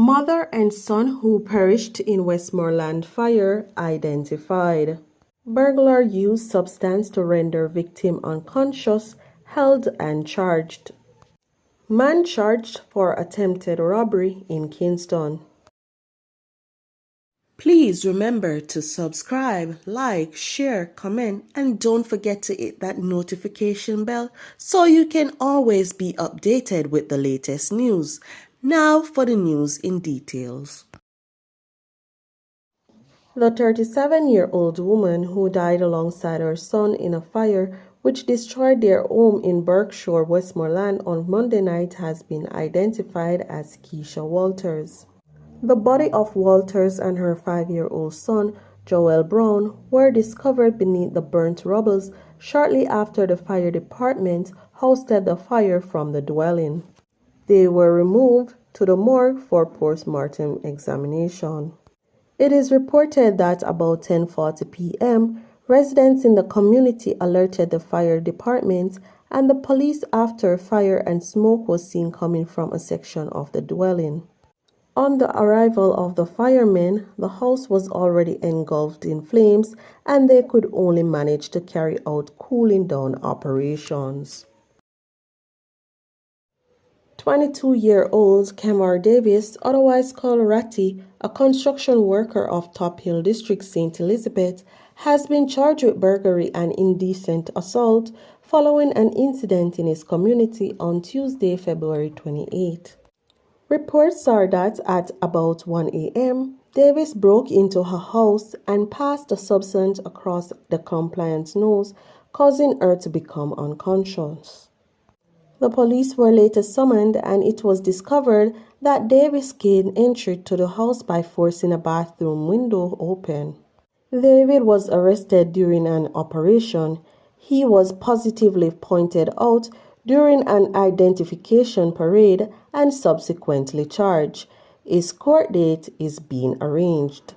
Mother and son who perished in Westmoreland fire identified. Burglar used substance to render victim unconscious, held and charged. Man charged for attempted robbery in Kingston. Please remember to subscribe, like, share, comment, and don't forget to hit that notification bell so you can always be updated with the latest news. Now for the news in details. The 37-year-old woman who died alongside her son in a fire which destroyed their home in Berkshire, Westmoreland on Monday night has been identified as Keisha Walters. The body of Walters and her 5-year-old son, Joel Brown, were discovered beneath the burnt rubble shortly after the fire department hoisted the fire from the dwelling. They were removed to the morgue for post-mortem examination. It is reported that about 10:40 p.m., residents in the community alerted the fire department and the police after fire and smoke was seen coming from a section of the dwelling. On the arrival of the firemen, the house was already engulfed in flames and they could only manage to carry out cooling down operations. 22-year-old Kemar Davis, otherwise called Ratty, a construction worker of Top Hill District, St. Elizabeth, has been charged with burglary and indecent assault following an incident in his community on Tuesday, February 28. Reports are that at about 1 a.m., Davis broke into her house and passed the substance across the compliant's nose, causing her to become unconscious. The police were later summoned and it was discovered that Davis gained entry to the house by forcing a bathroom window open. David was arrested during an operation. He was positively pointed out during an identification parade and subsequently charged. His court date is being arranged.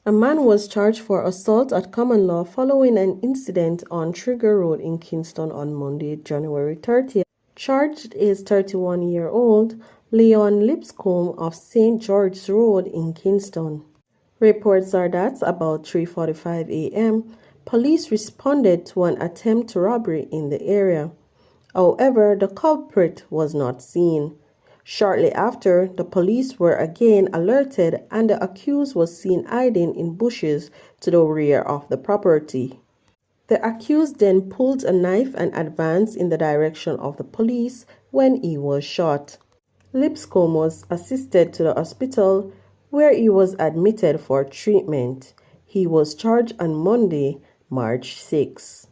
A man was charged for assault at common law following an incident on Trigger Road in Kingston on Monday, January 30th. Charged is 31-year-old Leon Lipscomb of St. George's Road in Kingston. Reports are that about 3:45 a.m., police responded to an attempt to robbery in the area. However, the culprit was not seen. Shortly after, the police were again alerted and the accused was seen hiding in bushes to the rear of the property. The accused then pulled a knife and advanced in the direction of the police when he was shot. Lipscomb was assisted to the hospital where he was admitted for treatment. He was charged on Monday, March 6.